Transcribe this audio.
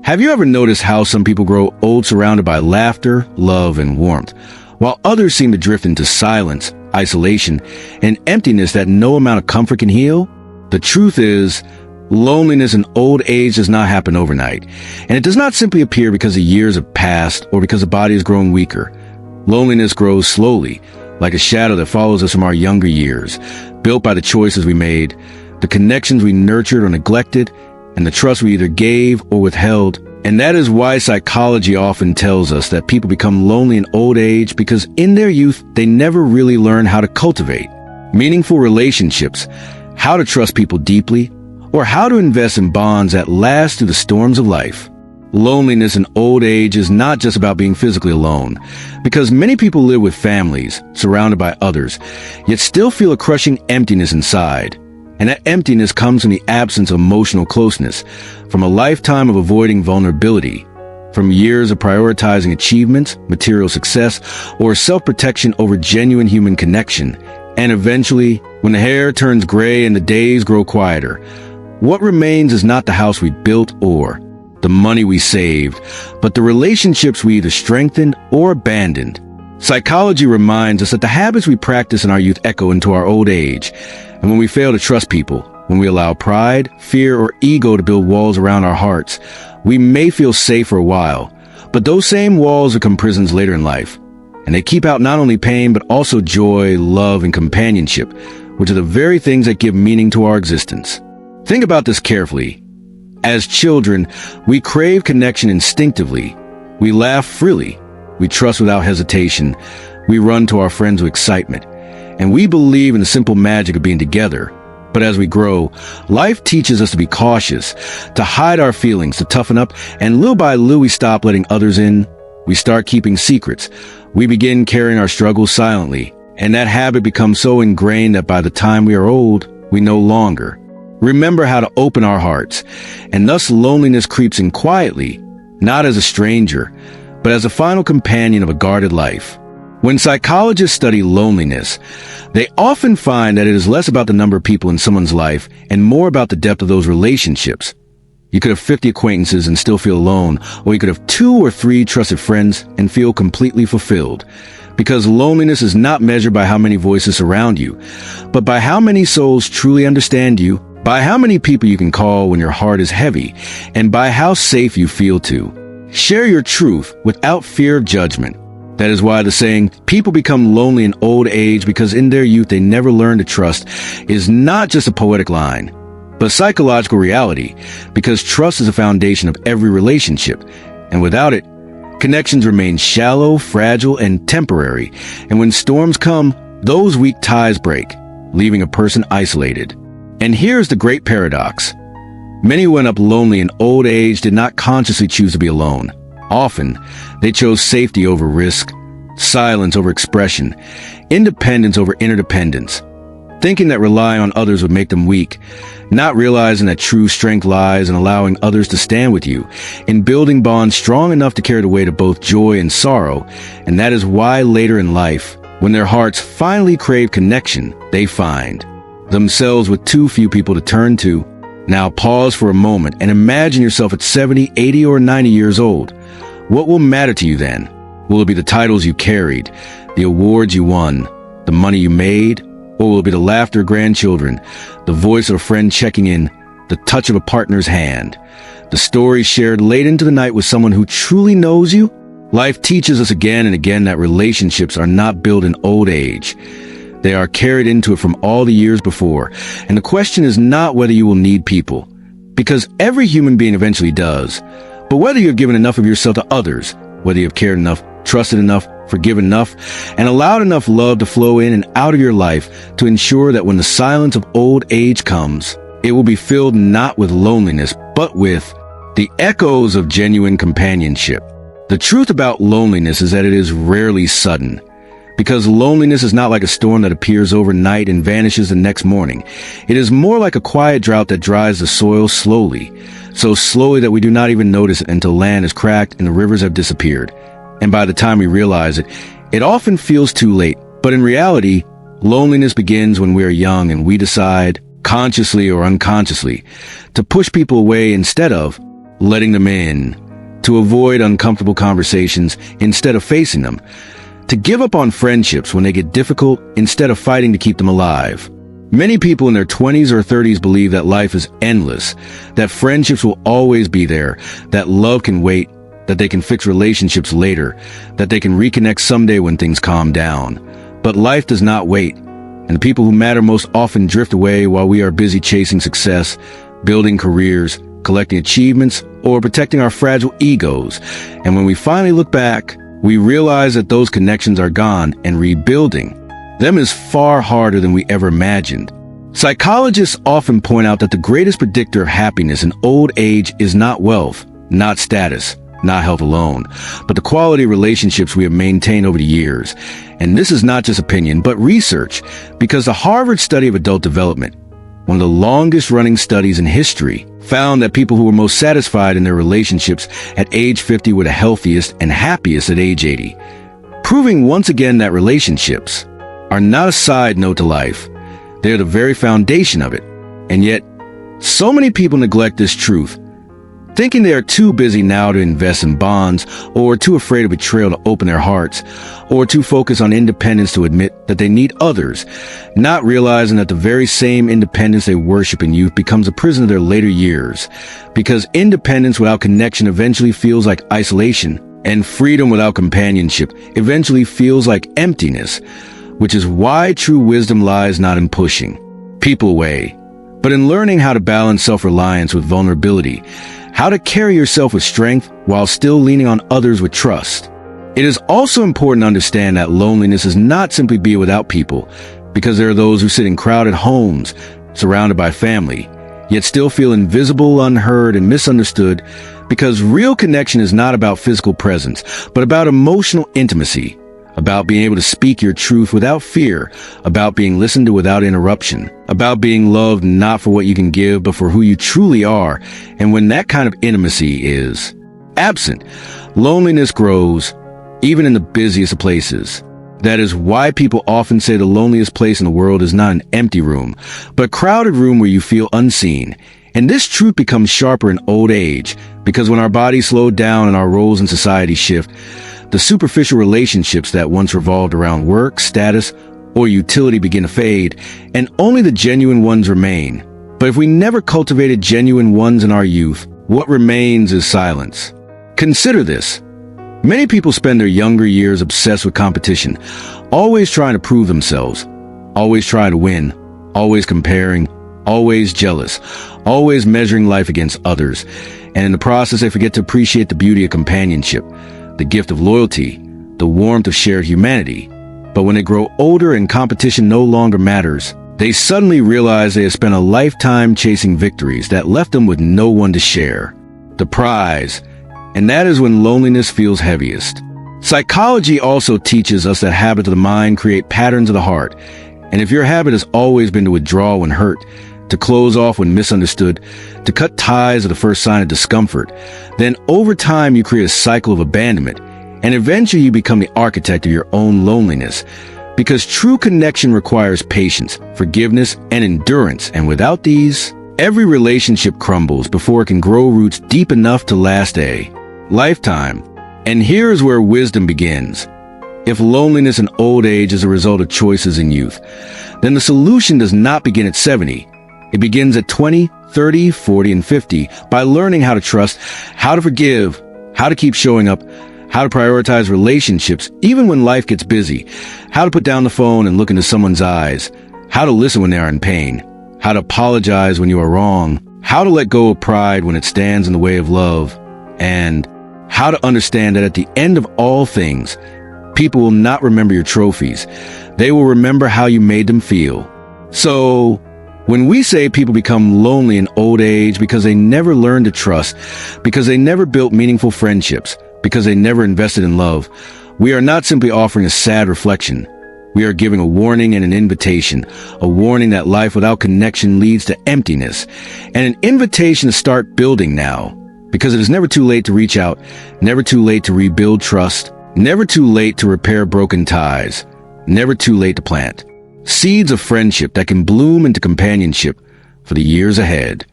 Have you ever noticed how some people grow old surrounded by laughter, love, and warmth, while others seem to drift into silence, isolation, and emptiness that no amount of comfort can heal? The truth is, loneliness in old age does not happen overnight, and it does not simply appear because the years have passed or because the body has grown weaker. Loneliness grows slowly, like a shadow that follows us from our younger years, built by the choices we made, the connections we nurtured or neglected, and the trust we either gave or withheld. And that is why psychology often tells us that people become lonely in old age, because in their youth, they never really learn how to cultivate meaningful relationships, how to trust people deeply, or how to invest in bonds that last through the storms of life. Loneliness in old age is not just about being physically alone, because many people live with families, surrounded by others, yet still feel a crushing emptiness inside. And that emptiness comes from the absence of emotional closeness, from a lifetime of avoiding vulnerability, from years of prioritizing achievements, material success, or self-protection over genuine human connection. And eventually, when the hair turns gray and the days grow quieter, what remains is not the house we built or the money we saved, but the relationships we either strengthened or abandoned. Psychology reminds us that the habits we practice in our youth echo into our old age. And when we fail to trust people, when we allow pride, fear, or ego to build walls around our hearts, we may feel safe for a while, but those same walls become prisons later in life. And they keep out not only pain, but also joy, love, and companionship, which are the very things that give meaning to our existence. Think about this carefully. As children, we crave connection instinctively. We laugh freely. We trust without hesitation. We run to our friends with excitement. And we believe in the simple magic of being together. But as we grow, life teaches us to be cautious, to hide our feelings, to toughen up, and little by little we stop letting others in. We start keeping secrets. We begin carrying our struggles silently. And that habit becomes so ingrained that by the time we are old, we no longer remember how to open our hearts. And thus loneliness creeps in quietly, not as a stranger, but as a final companion of a guarded life. When psychologists study loneliness, they often find that it is less about the number of people in someone's life and more about the depth of those relationships. You could have 50 acquaintances and still feel alone, or you could have 2 or 3 trusted friends and feel completely fulfilled. Because loneliness is not measured by how many voices surround you, but by how many souls truly understand you, by how many people you can call when your heart is heavy, and by how safe you feel to share your truth without fear of judgment. That is why the saying, people become lonely in old age because in their youth they never learn to trust, is not just a poetic line, but psychological reality, because trust is the foundation of every relationship, and without it, connections remain shallow, fragile, and temporary, and when storms come, those weak ties break, leaving a person isolated. And here's the great paradox. Many who went up lonely in old age did not consciously choose to be alone. Often, they chose safety over risk, silence over expression, independence over interdependence, thinking that relying on others would make them weak, not realizing that true strength lies in allowing others to stand with you, in building bonds strong enough to carry the weight of both joy and sorrow. And that is why later in life, when their hearts finally crave connection, they find themselves with too few people to turn to. Now pause for a moment and imagine yourself at 70, 80, or 90 years old. What will matter to you then? Will it be the titles you carried, the awards you won, the money you made, or will it be the laughter of grandchildren, the voice of a friend checking in, the touch of a partner's hand, the stories shared late into the night with someone who truly knows you? Life teaches us again and again that relationships are not built in old age. They are carried into it from all the years before. And the question is not whether you will need people, because every human being eventually does, but whether you have given enough of yourself to others, whether you have cared enough, trusted enough, forgiven enough, and allowed enough love to flow in and out of your life to ensure that when the silence of old age comes, it will be filled not with loneliness, but with the echoes of genuine companionship. The truth about loneliness is that it is rarely sudden, because loneliness is not like a storm that appears overnight and vanishes the next morning. It is more like a quiet drought that dries the soil slowly, so slowly that we do not even notice it until land is cracked and the rivers have disappeared. And by the time we realize it, it often feels too late. But in reality, loneliness begins when we are young and we decide, consciously or unconsciously, to push people away instead of letting them in, to avoid uncomfortable conversations instead of facing them, to give up on friendships when they get difficult instead of fighting to keep them alive. Many people in their 20s or 30s believe that life is endless, that friendships will always be there, that love can wait, that they can fix relationships later, that they can reconnect someday when things calm down. But life does not wait, and the people who matter most often drift away while we are busy chasing success, building careers, collecting achievements, or protecting our fragile egos. And when we finally look back, we realize that those connections are gone, and rebuilding them is far harder than we ever imagined. Psychologists often point out that the greatest predictor of happiness in old age is not wealth, not status, not health alone, but the quality of relationships we have maintained over the years. And this is not just opinion, but research, because the Harvard study of adult development, one of the longest running studies in history, found that people who were most satisfied in their relationships at age 50 were the healthiest and happiest at age 80, proving once again that relationships are not a side note to life. They are the very foundation of it. And yet, so many people neglect this truth, thinking they are too busy now to invest in bonds, or too afraid of betrayal to open their hearts, or too focused on independence to admit that they need others, not realizing that the very same independence they worship in youth becomes a prison of their later years, because independence without connection eventually feels like isolation, and freedom without companionship eventually feels like emptiness, which is why true wisdom lies not in pushing people away, but in learning how to balance self-reliance with vulnerability, how to carry yourself with strength while still leaning on others with trust. It is also important to understand that loneliness is not simply being without people, because there are those who sit in crowded homes, surrounded by family, yet still feel invisible, unheard, and misunderstood, because real connection is not about physical presence, but about emotional intimacy, about being able to speak your truth without fear, about being listened to without interruption, about being loved not for what you can give, but for who you truly are. And when that kind of intimacy is absent, loneliness grows, even in the busiest of places. That is why people often say the loneliest place in the world is not an empty room, but a crowded room where you feel unseen. And this truth becomes sharper in old age, because when our bodies slow down and our roles in society shift, the superficial relationships that once revolved around work, status, or utility begin to fade, and only the genuine ones remain. But if we never cultivated genuine ones in our youth, what remains is silence. Consider this. Many people spend their younger years obsessed with competition, always trying to prove themselves, always trying to win, always comparing, always jealous, always measuring life against others. And in the process, they forget to appreciate the beauty of companionship, the gift of loyalty, the warmth of shared humanity. But when they grow older and competition no longer matters, they suddenly realize they have spent a lifetime chasing victories that left them with no one to share the prize. And that is when loneliness feels heaviest. Psychology also teaches us that habits of the mind create patterns of the heart. And if your habit has always been to withdraw when hurt, to close off when misunderstood, to cut ties at the first sign of discomfort, then over time you create a cycle of abandonment, and eventually you become the architect of your own loneliness. Because true connection requires patience, forgiveness, and endurance, and without these, every relationship crumbles before it can grow roots deep enough to last a lifetime. And here is where wisdom begins. If loneliness in old age is a result of choices in youth, then the solution does not begin at 70. It begins at 20, 30, 40, and 50 by learning how to trust, how to forgive, how to keep showing up, how to prioritize relationships even when life gets busy, how to put down the phone and look into someone's eyes, how to listen when they are in pain, how to apologize when you are wrong, how to let go of pride when it stands in the way of love, and how to understand that at the end of all things, people will not remember your trophies. They will remember how you made them feel. So, when we say people become lonely in old age because they never learned to trust, because they never built meaningful friendships, because they never invested in love, we are not simply offering a sad reflection. We are giving a warning and an invitation, a warning that life without connection leads to emptiness, and an invitation to start building now, because it is never too late to reach out, never too late to rebuild trust, never too late to repair broken ties, never too late to plant seeds of friendship that can bloom into companionship for the years ahead.